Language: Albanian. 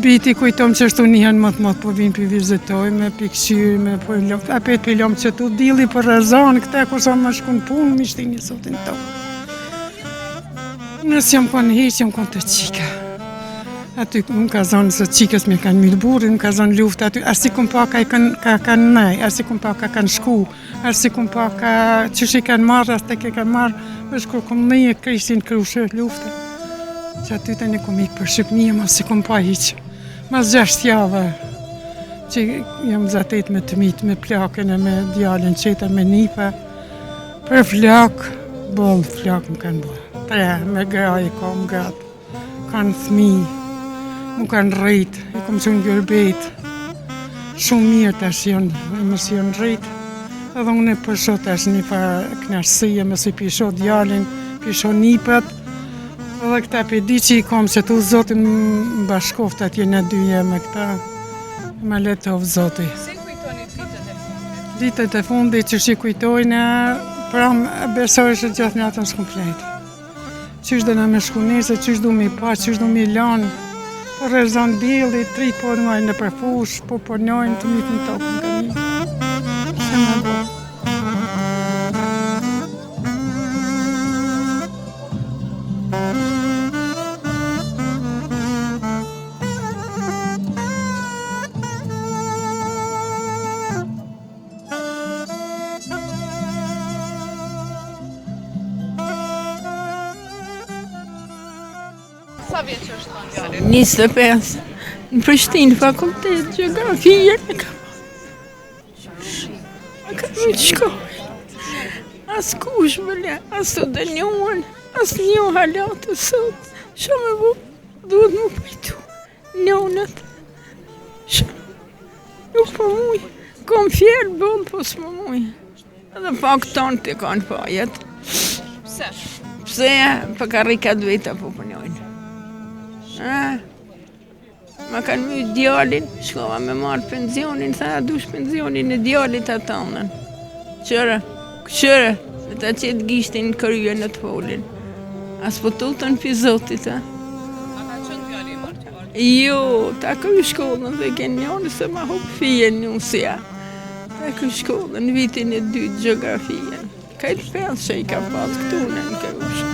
Biti kujtom që ashtu njëhen më po vinë për vizitojme, për këqyme, për apet për lom që tu dili për razan, këta kur sa më shkun punë, mi shti një sotin tonë. Nësë jam konë heq, jam konë të qika. Aty më ka zonë se qikës me kanë mjë burin, më ka zonë luft aty, arsi këm pa ka kanë nej, arsi këm pa ka kanë shku, arsi këm pa ka qësh i kanë marrë, arsi ke kanë marrë, është kur këm nije kristin krushë luftë. Që aty të një këm ikë për Shqipënia, ma si këm pa hiqë. Mas 6 javë që jam zatet me të mitë, me plakën e me djallin qeta, me nipa. Për flak, bollë flak më kanë bërë. 3, me graj kom gratë, kanë thmi, më kanë rritë, i kom që në gjërbet. Shumë mirë tash janë, mësë janë rritë. Edhe unë e përsho tash një pa knashësia, mësë i pisho djallin, pisho nipat. Edhe këta për di që i kom që tu zotin më bashkoft atje në dyje me këta, me letov zoti. Si kujtoni ditët e fundit? Ditët e fundit që shi kujtojnë, pra besoj që gjatë natën s'komplet. Qysh dhe na me shku nese, qysh du mi pa, qysh du mi lanë, po rezon dili, 3 po nëjnë në përfush, po nëjnë të mitë në tokën ka një. Se më bo. Sa vjeç është djali? 25. Në Prishtinë, fakultet, gjeografie në kam. Në kam në shkoj. As kush më le, as të dënjuan, as një halatë sot. Shumë e bu, duhet më pajtu. Njonët. Nuk po muj. Kom fjellë bëllë, po s'më muj. Edhe pak tonë të kanë pajet. Pse? Pse, për karikat veta po përnjojnë. Ma kanë mjë djallin, shkova me marrë pensionin, tha dush pensionin e djallit atonën. Qëre, dhe ta qëtë gishtin kërye në të folin. As po tutën për zotit, A ka qënë djali martë? Jo, ta kërë shkollën dhe ke njënë se ma hupë fijen njësja. Ta kërë shkollën vitin e 2 gjeografien. Kajtë 5 që i ka pas këtu në kërë